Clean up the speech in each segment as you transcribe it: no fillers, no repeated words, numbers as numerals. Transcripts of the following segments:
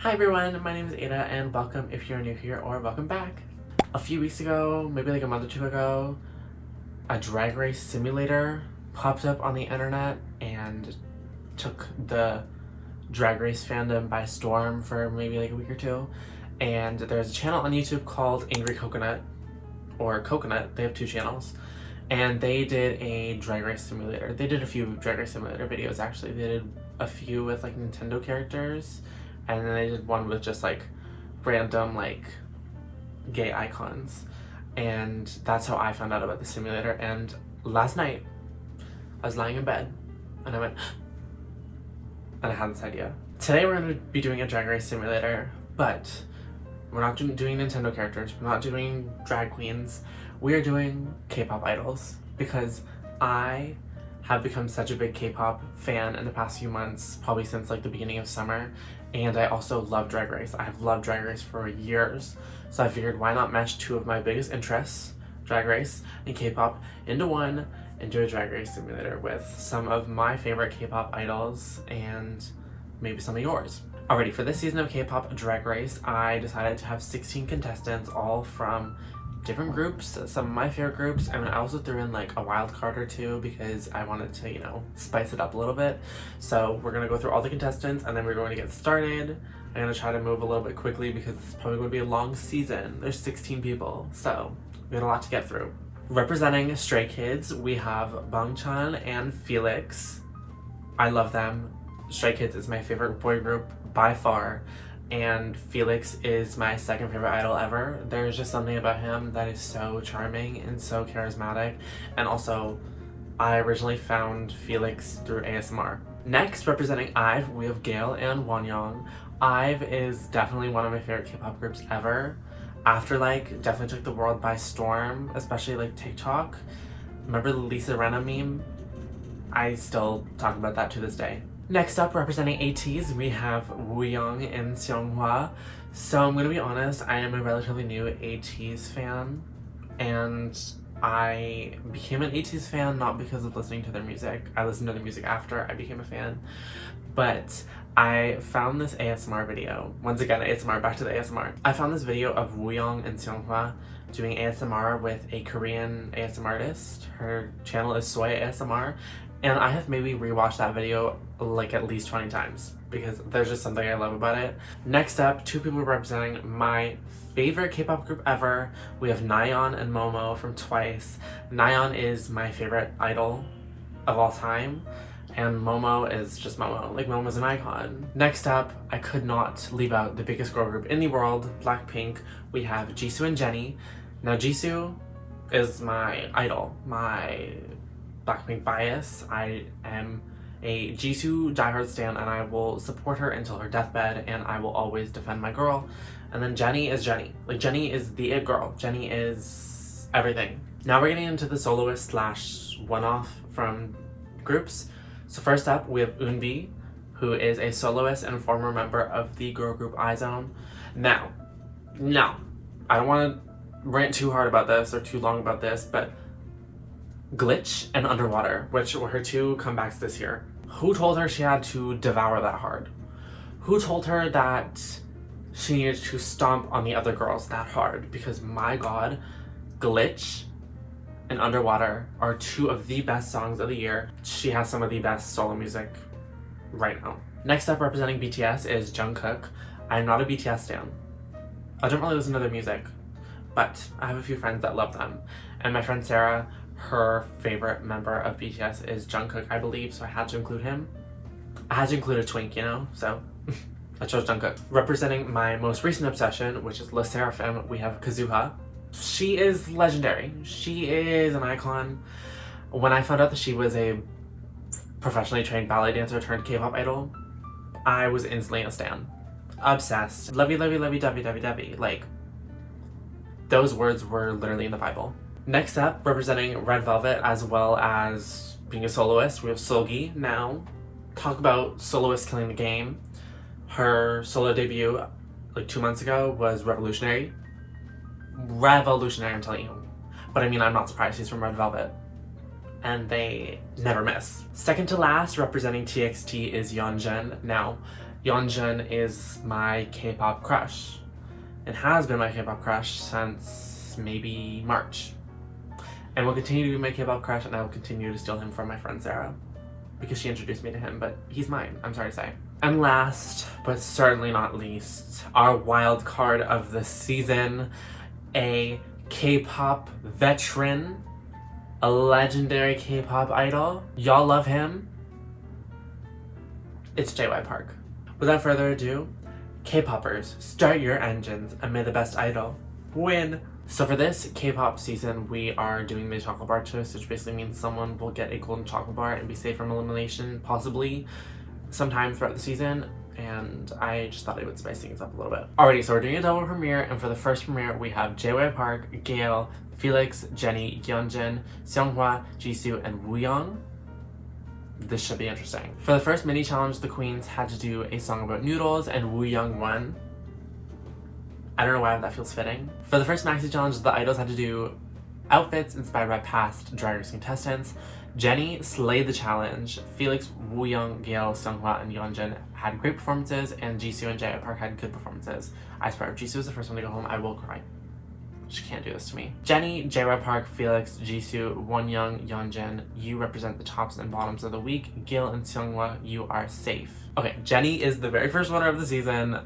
Hi everyone, my name is Ada and welcome if you're new here or welcome back. A few weeks ago, maybe like a month or two ago, a drag race simulator popped up on the internet and took the drag race fandom by storm for maybe like a week or two. And there's a channel on YouTube called Angry Coconut, or Coconut, they have two channels. And they did a drag race simulator. They did a few drag race simulator videos actually. They did a few with like Nintendo characters. And then they did one with just like random like gay icons. And that's how I found out about the simulator. And last night I was lying in bed and I went and I had this idea. Today we're going to be doing a drag race simulator, but we're not doing Nintendo characters, we're not doing drag queens, we are doing K-pop idols because I have become such a big K-pop fan in the past few months, probably since like the beginning of summer, and I also love Drag Race. I have loved Drag Race for years, so I figured why not mesh two of my biggest interests, Drag Race and K-pop, into one and do a Drag Race simulator with some of my favorite K-pop idols and maybe some of yours. Alrighty, for this season of K-pop Drag Race, I decided to have 16 contestants, all from different groups, some of my favorite groups, and I also threw in like a wild card or two because I wanted to, you know, spice it up a little bit. So we're gonna go through all the contestants and then we're going to get started. I'm gonna try to move a little bit quickly because it's probably going to be a long season. There's 16 people, so we got a lot to get through. Representing Stray Kids, we have Bangchan and Felix. I love them. Stray Kids is my favorite boy group by far, and Felix is my second favorite idol ever. There's just something about him that is so charming and so charismatic, and also I originally found Felix through ASMR. Next, representing IVE, we have Gail and Wonyoung. IVE is definitely one of my favorite K-pop groups ever. Afterlife definitely took the world by storm, especially like TikTok. Remember the Lisa Rinna meme? I still talk about that to this day. Next up, representing ATEEZ, we have Wooyoung and Seonghwa. So I'm gonna be honest, I am a relatively new ATEEZ fan, and I became an ATEEZ fan not because of listening to their music. I listened to their music after I became a fan, but I found this ASMR video. Once again, ASMR, back to the ASMR. I found this video of Wooyoung and Seonghwa doing ASMR with a Korean ASMR artist. Her channel is Soy ASMR. And I have maybe rewatched that video like at least 20 times because there's just something I love about it. Next up, two people representing my favorite K-pop group ever. We have Nayeon and Momo from Twice. Nayeon is my favorite idol of all time, and Momo is just Momo. Like, Momo's an icon. Next up, I could not leave out the biggest girl group in the world, Blackpink. We have Jisoo and Jennie. Now, Jisoo is my idol, my Blackpink bias. I am a Jisoo diehard stan and I will support her until her deathbed, and I will always defend my girl. And then Jennie is Jennie. Like, Jennie is the it girl. Jennie is everything. Now we're getting into the soloist slash one-off from groups. So first up, we have Eunbi, who is a soloist and former member of the girl group IZONE. Now, I don't want to rant too hard about this or too long about this, but Glitch and Underwater, which were her two comebacks this year. Who told her she had to devour that hard? Who told her that she needed to stomp on the other girls that hard? Because my god, Glitch and Underwater are two of the best songs of the year. She has some of the best solo music right now. Next up, representing BTS, is Jungkook. I'm not a BTS stan. I don't really listen to their music, but I have a few friends that love them. And my friend Sarah, her favorite member of BTS is Jungkook, I believe, so I had to include him. I had to include a twink, you know, so I chose Jungkook. Representing my most recent obsession, which is Le Sserafim, we have Kazuha. She is legendary. She is an icon. When I found out that she was a professionally trained ballet dancer turned K-pop idol, I was instantly a stan. Obsessed. Lovey, lovey, lovey, dovey, dovey, dovey. Like, those words were literally in the Bible. Next up, representing Red Velvet as well as being a soloist, we have Seulgi. Now, talk about soloist killing the game. Her solo debut like 2 months ago was revolutionary. Revolutionary, I'm telling you. But I mean, I'm not surprised, she's from Red Velvet. And they never miss. Second to last, representing TXT, is Yeonjun. Now, Yeonjun is my K-pop crush. It has been my K-pop crush since maybe March. And will continue to be my K-pop crush, and I will continue to steal him from my friend Sarah. Because she introduced me to him, but he's mine, I'm sorry to say. And last, but certainly not least, our wild card of the season, a K-pop veteran, a legendary K-pop idol. Y'all love him. It's JY Park. Without further ado, K-popers, start your engines and may the best idol win. So for this K-pop season, we are doing the chocolate bar twist, which basically means someone will get a golden chocolate bar and be safe from elimination, possibly sometime throughout the season. And I just thought it would spice things up a little bit. Alrighty, so we're doing a double premiere, and for the first premiere, we have JY Park, Gail, Felix, Jenny, Yeonjun, Seonghwa, Jisoo, and Wooyoung. This should be interesting. For the first mini challenge, the queens had to do a song about noodles, and Wooyoung won. I don't know why that feels fitting. For the first maxi challenge, the idols had to do outfits inspired by past Drag Race contestants. Jenny slayed the challenge. Felix, Wooyoung, Gail, Seonghwa, and Yeonjun had great performances, and Jisoo and JY Park had good performances. I swear, if Jisoo is the first one to go home, I will cry. She can't do this to me. Jenny, JY Park, Felix, Jisoo, Wonyoung, Yeonjun, you represent the tops and bottoms of the week. Gail and Seonghwa, you are safe. Okay, Jenny is the very first winner of the season.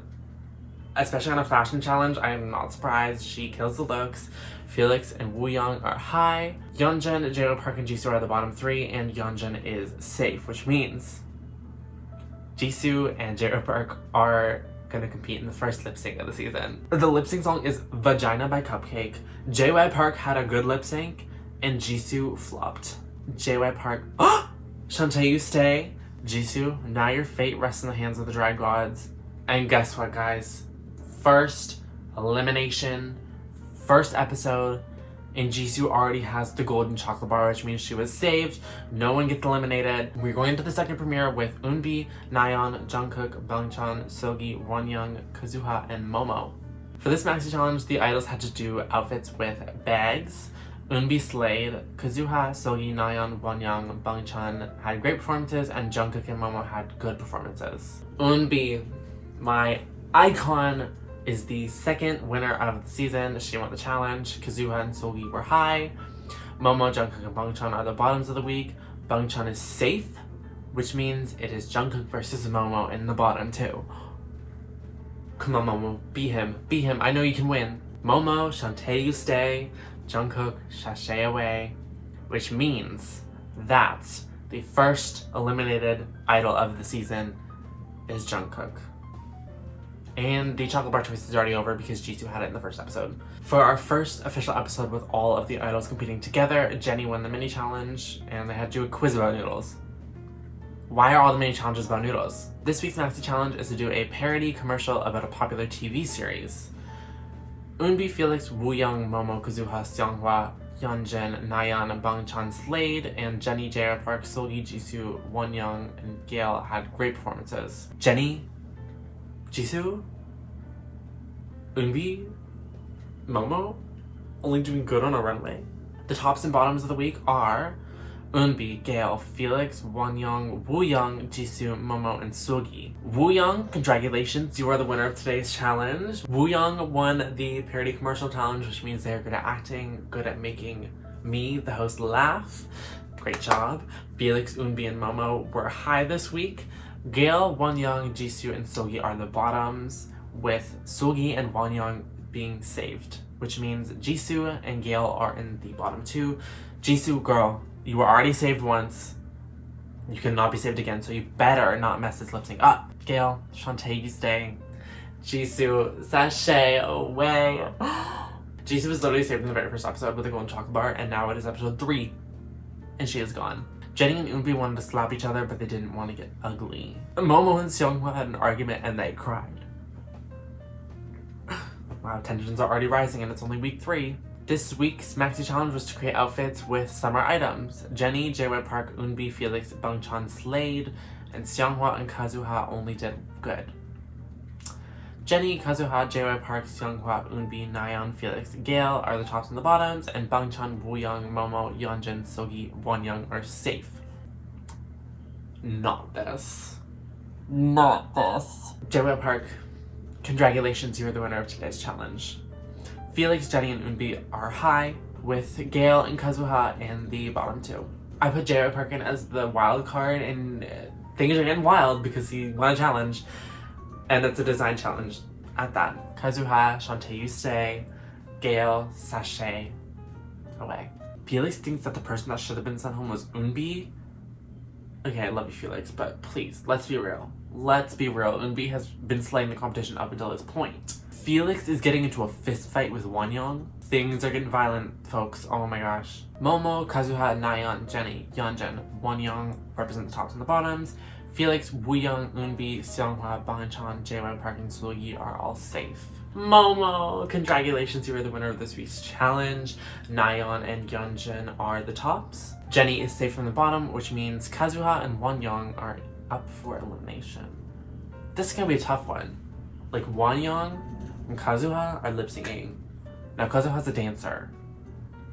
Especially on a fashion challenge, I am not surprised. She kills the looks. Felix and Wooyoung are high. Yeonjun, JY Park, and Jisoo are the bottom three, and Yeonjun is safe, which means Jisoo and JY Park are gonna compete in the first lip sync of the season. The lip sync song is Vagina by Cupcake. JY Park had a good lip sync, and Jisoo flopped. JY Park, Shantae, you stay. Jisoo, now your fate rests in the hands of the drag gods. And guess what, guys? First elimination, first episode, and Jisoo already has the golden chocolate bar, which means she was saved. No one gets eliminated. We're going into the second premiere with Eunbi, Nayeon, Jungkook, Bangchan, Seoggi, Wonyoung, Kazuha, and Momo. For this maxi challenge, the idols had to do outfits with bags. Eunbi slayed. Kazuha, Seoggi, Nayeon, Wonyoung, Bangchan had great performances, and Jungkook and Momo had good performances. Eunbi, my icon, is the second winner of the season. She won the challenge. Kazuha and Seoggi were high. Momo, Jungkook, and Bangchan are the bottoms of the week. Bangchan is safe, which means it is Jungkook versus Momo in the bottom two. Come on, Momo, be him, be him. I know you can win. Momo, Shantae, you stay. Jungkook, sashay away, which means that the first eliminated idol of the season is Jungkook. And the chocolate bar twist is already over because Jisoo had it in the first episode. For our first official episode with all of the idols competing together, Jenny won the mini challenge, and they had to do a quiz about noodles. Why are all the mini challenges about noodles? This week's maxi challenge is to do a parody commercial about a popular TV series. Eunbi, Felix, Wooyoung, Momo, Kazuha, Seonghwa, Yeonjun, Nayeon, Bangchan slayed, and Jenny, JY Park, Seoggi, Jisoo, Wonyoung, and Gail had great performances. Jenny, Jisoo, Eunbi, Momo, only doing good on a runway. The tops and bottoms of the week are Eunbi, Gail, Felix, Wonyoung, Wooyoung, Jisoo, Momo, and Seoggi. Wooyoung, congratulations, you are the winner of today's challenge. Wooyoung won the parody commercial challenge, which means they're good at acting, good at making me, the host, laugh. Great job. Felix, Eunbi, and Momo were high this week. Gail, Wonyoung, Jisoo, and Seoggi are the bottoms, with Seoggi and Wonyoung being saved, which means Jisoo and Gail are in the bottom two. Jisoo, girl, you were already saved once. You cannot be saved again, so you better not mess this lip sync up. Gail, Shantae, you stay. Jisoo, sashay away. Jisoo was literally saved in the very first episode with a golden chocolate bar, and now it is episode 3, and she is gone. Jenny and Eunbi wanted to slap each other, but they didn't want to get ugly. Momo and Seonghwa had an argument, and they cried. Wow, tensions are already rising, and it's only week 3. This week's maxi challenge was to create outfits with summer items. Jenny, JY Park, Eunbi, Felix, Bangchan slayed, and Seonghwa and Kazuha only did good. Jenny, Kazuha, JY Park, Seonghwa, Eunbi, Nayeon, Felix, Gail are the tops and the bottoms, and Bangchan, Wooyoung, Momo, Yeonjun, Seoggi, Wonyoung are safe. Not this. Not this. JY Park, congratulations, you are the winner of today's challenge. Felix, Jenny, and Eunbi are high, with Gail and Kazuha in the bottom two. I put JY Park in as the wild card, and things are getting wild because he won a challenge, and it's a design challenge at that. Kazuha, Shantae, you stay. Gail, sashay away. Felix thinks that the person that should have been sent home was Eunbi. Okay, I love you, Felix, but please, let's be real. Let's be real. Eunbi has been slaying the competition up until this point. Felix is getting into a fist fight with Wonyoung. Things are getting violent, folks. Oh my gosh. Momo, Kazuha, Nayeon, Jenny, Yeonjun, Wonyoung represent the tops and the bottoms. Felix, Wooyoung, Eunbi, Seonghwa, Bangchan, JY Park, and Seulgi are all safe. Momo, congratulations, you are the winner of this week's challenge. Nayeon and Yeonjun are the tops. Jenny is safe from the bottom, which means Kazuha and Wonyoung are up for elimination. This is gonna be a tough one. Like, Wonyoung and Kazuha are lip syncing. Now, Kazuha's a dancer,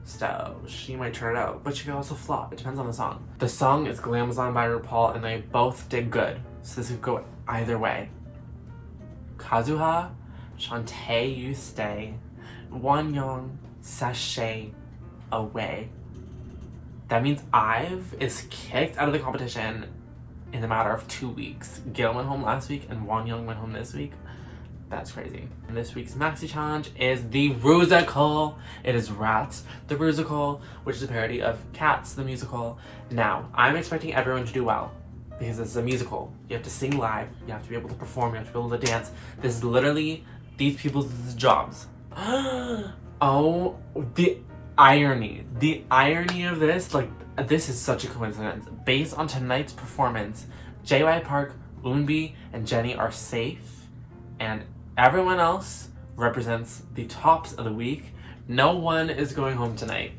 so she might turn it out, but she could also flop. It depends on the song. The song is Glamazon by RuPaul, and they both did good, so this could go either way. Kazuha, Shantae, you stay. Wonyoung, sashay away. That means Ive is kicked out of the competition in a matter of 2 weeks. Gail went home last week and Wonyoung went home this week. That's crazy. And this week's maxi challenge is the Rusical. It is Rats, the Rusical, which is a parody of Cats, the musical. Now, I'm expecting everyone to do well because this is a musical. You have to sing live, you have to be able to perform, you have to be able to dance. This is literally these people's jobs. Oh, the irony of this, like, this is such a coincidence. Based on tonight's performance, JY Park, Eunbi, and Jenny are safe, and everyone else represents the tops of the week. No one is going home tonight.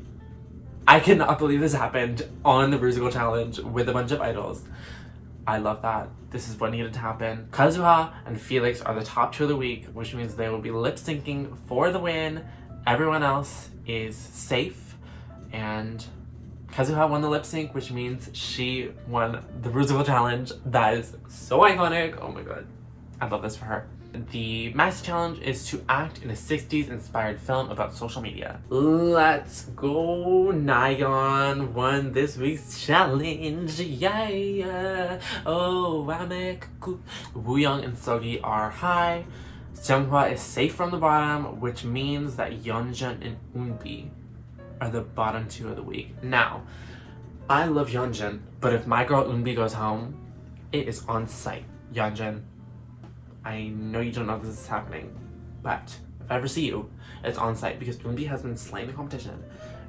I cannot believe this happened on the Rusical Challenge with a bunch of idols. I love that. This is what needed to happen. Kazuha and Felix are the top two of the week, which means they will be lip syncing for the win. Everyone else is safe, and Kazuha won the lip sync, which means she won the Rusical Challenge. That is so iconic. Oh my god. I love this for her. The maxi challenge is to act in a 60s inspired film about social media. Let's go. Nayeon won this week's challenge. Yeah. Oh, Wooyoung and Seulgi are high. Seonghwa is safe from the bottom, which means that Yeonjun and Eunbi are the bottom two of the week. Now, I love Yeonjun, but if my girl Eunbi goes home, it is on site. Yeonjun, I know you don't know this is happening, but if I ever see you, it's on site because Eunbi has been slaying the competition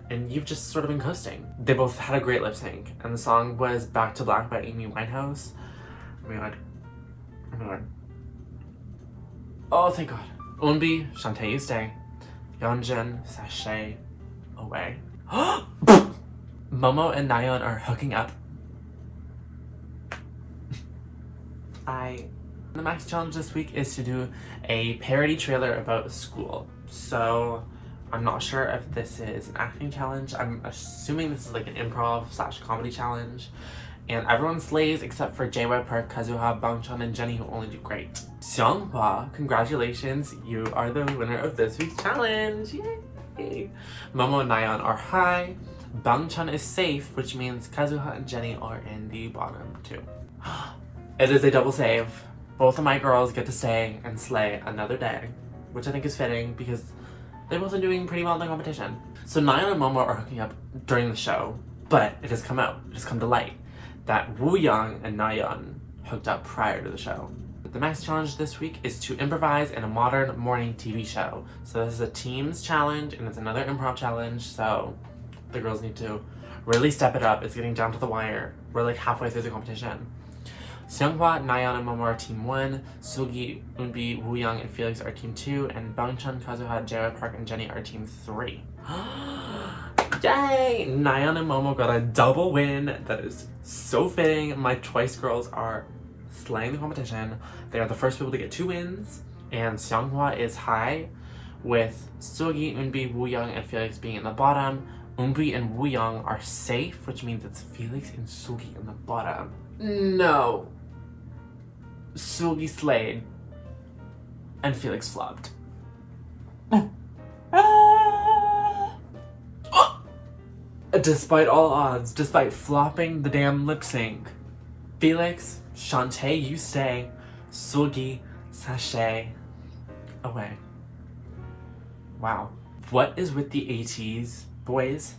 and you've just sort of been coasting. They both had a great lip sync, and the song was Back to Black by Amy Winehouse. Oh my god. Oh my god. Oh, thank god. Eunbi, Shantae, you stay. Yeonjun, sashay away. Momo and Nayeon are hooking up. The max challenge this week is to do a parody trailer about school. So I'm not sure if this is an acting challenge. I'm assuming this is like an improv / comedy challenge. And everyone slays except for JY Park, Kazuha, Bangchan, and Jenny, who only do great. Seonghwa, congratulations, you are the winner of this week's challenge. Yay! Momo and Nayeon are high. Bangchan is safe, which means Kazuha and Jenny are in the bottom two. It is a double save. Both of my girls get to stay and slay another day, which I think is fitting because they've both been doing pretty well in the competition. So Nayeon and Momo are hooking up during the show, but it has come out, it has come to light, that Wooyoung and Nayeon hooked up prior to the show. The max challenge this week is to improvise in a modern morning TV show. So this is a teams challenge and it's another improv challenge, so the girls need to really step it up. It's getting down to the wire. We're like halfway through the competition. Seonghwa, Nayeon, and Momo are team 1, Seulgi, Eunbi, Wooyoung, and Felix are team 2, and Bangchan, Kazuha, JY Park, and Jenny are team 3. Yay! Nayeon and Momo got a double win. That is so fitting. My Twice girls are slaying the competition. They are the first people to get 2 wins, and Seonghwa is high, with Seulgi, Eunbi, Wooyoung, and Felix being in the bottom. Eunbi and Wooyoung are safe, which means it's Felix and Seulgi in the bottom. No. Sugi slayed, and Felix flopped. Despite all odds, despite flopping the damn lip sync, Felix, Shantae, you stay, Sugi, sashay away. Wow. What is with the ATEEZ boys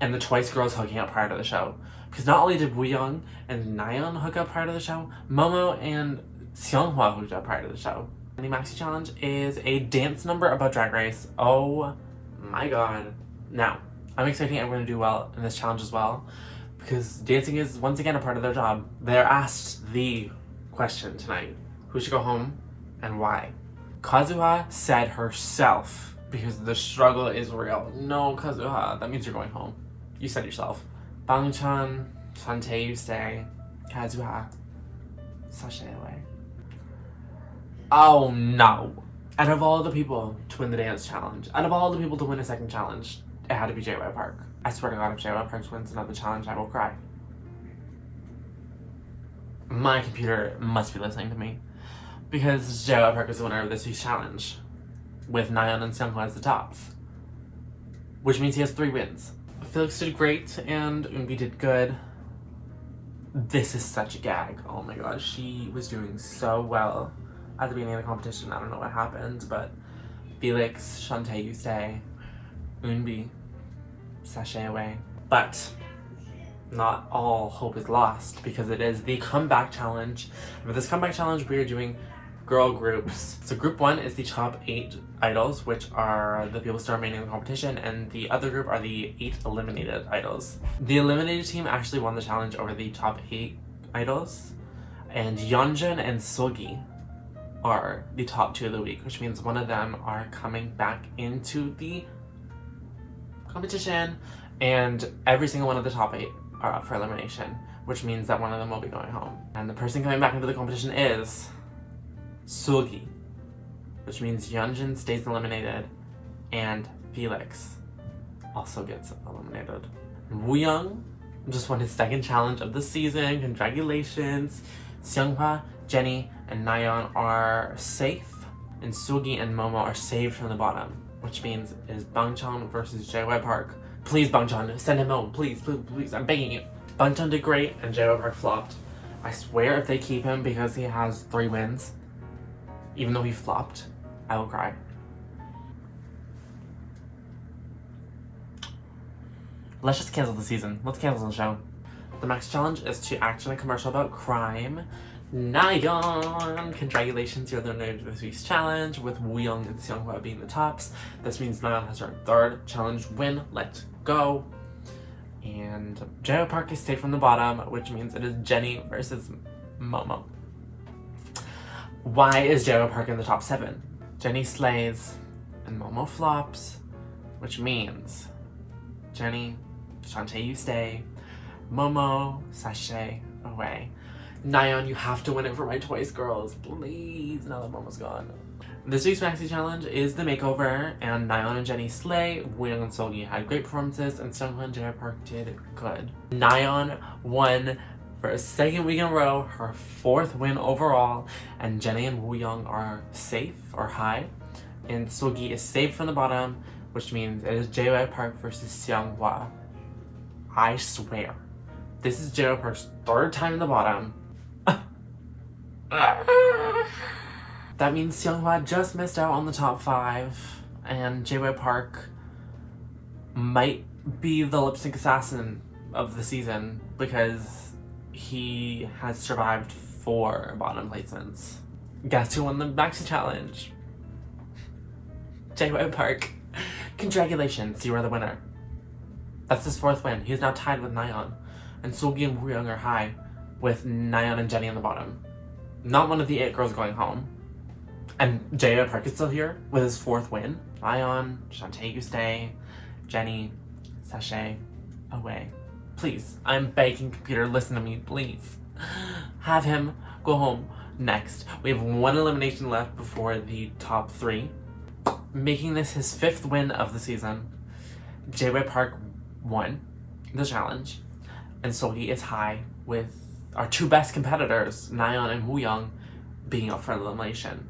and the Twice girls hooking up prior to the show? Because not only did Wooyoung and Nayeon hook up prior to the show, Momo and Seonghwa hooked up prior to the show. And the Maxi Challenge is a dance number about Drag Race. Oh my god. Now, I'm expecting everyone to do well in this challenge as well, because dancing is once again a part of their job. They're asked the question tonight: who should go home and why? Kazuha said herself, because the struggle is real. No, Kazuha, that means you're going home. You said yourself. Bangchan, Shantae, you stay. Kazuha, sashay away. Oh no. Out of all the people to win the dance challenge, out of all the people to win a second challenge, it had to be JY Park. I swear to God, if JY Park wins another challenge, I will cry. My computer must be listening to me, because JY Park is the winner of this week's challenge, with Nayeon and Seonghwa as the tops, which means he has 3 wins. Felix did great, and Eunbi did good. This is such a gag. Oh my gosh, she was doing so well at the beginning of the competition. I don't know what happened, but Felix, Shantae, you stay. Eunbi, sashay away. But not all hope is lost, because it is the comeback challenge. For this comeback challenge, we are doing girl groups. So group 1 is the top 8 idols, which are the people still remaining in the competition, and the other group are the 8 eliminated idols. The eliminated team actually won the challenge over the top 8 idols, and Yeonjun and Sogi are the top 2 of the week, which means one of them are coming back into the competition, and every single one of the top 8 are up for elimination, which means that one of them will be going home. And the person coming back into the competition is Sugi, which means Yeonjun stays eliminated and Felix also gets eliminated. Wooyoung just won his second challenge of the season. Congratulations. Seonghwa, Jennie, and Nayeon are safe, and Sugi and Momo are saved from the bottom, which means it is Bangchan versus JY Park. Please, Bangchan, send him home. Please, please, please, I'm begging you. Bangchan did great, and JY Park flopped. I swear if they keep him because he has 3 wins, even though he flopped, I will cry. Let's just cancel the season. Let's cancel the show. The next challenge is to act in a commercial about crime. Nayeon! Congratulations, you're the winner of this week's challenge, with Wooyoung and Seonghwa being the tops. This means Nayeon has her 3rd challenge win. Let's go! And JY Park is safe from the bottom, which means it is Jennie versus Momo. Why is JY Park in the top 7? Jennie slays and Momo flops, which means Jennie, Shantae, you stay. Momo, sashay away. Nayeon, you have to win it for my Twice girls, please, now that Momo's gone. This week's Maxi Challenge is the makeover, and Nayeon and Jennie slay. Wooyoung and Sogi had great performances, and Seonghwa and JY Park did good. Nayeon won for a 2nd week in a row, her 4th win overall, and Jennie and Wooyoung are safe, or high, and Sogi is saved from the bottom, which means it is JY Park versus Seonghwa. I swear, this is JY Park's 3rd time in the bottom. That means Seonghwa just missed out on the top 5, and JY Park might be the lip sync assassin of the season, because he has survived 4 bottom placements. Guess who won the Maxi Challenge? JY Park. Congratulations, you are the winner. That's his 4th win. He is now tied with Nayeon, and Sogi and Wooyoung are high, with Nayeon and Jennie on the bottom. Not one of the 8 girls going home. And JY Park is still here with his 4th win. Nayeon, Shantae, you stay. Jennie, sashay away. Please, I'm begging computer, listen to me, please. Have him go home next. We have 1 elimination left before the top 3. Making this his 5th win of the season. JY Park won the challenge, and Sogi is high with our two best competitors, Nayeon and Wooyoung, being up for elimination.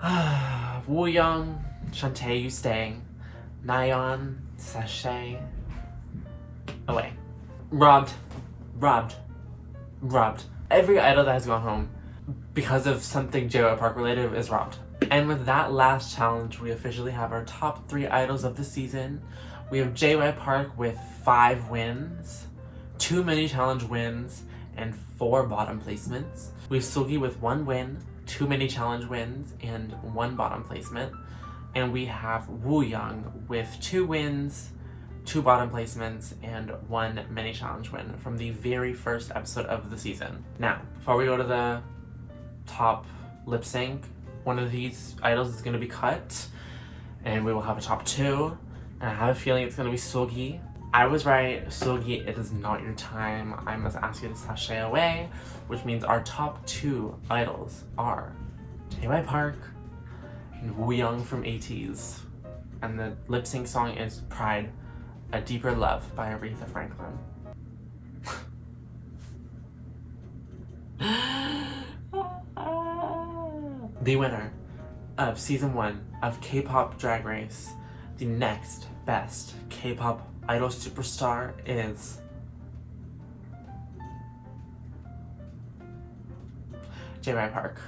Wooyoung, Shantae, you stay. Nayeon, sashay away. Robbed. Every idol that has gone home because of something JY Park related is robbed. And with that last challenge, we officially have our top 3 idols of the season. We have JY Park with 5 wins, 2 mini challenge wins, and 4 bottom placements. We have Seulgi with 1 win, 2 mini challenge wins, and 1 bottom placement. And we have Wooyoung with 2 wins, 2 bottom placements, and 1 mini challenge win from the very first episode of the season. Now, before we go to the top lip sync, one of these idols is going to be cut, and we will have a top 2. And I have a feeling it's going to be Seulgi. I was right, Seulgi, it is not your time. I must ask you to sashay away, which means our top 2 idols are JY Park and Wooyoung from ATEEZ. And the lip sync song is Pride, A Deeper Love by Aretha Franklin. The winner of season 1 of K-pop Drag Race, the next best K-pop idol superstar, is JY Park.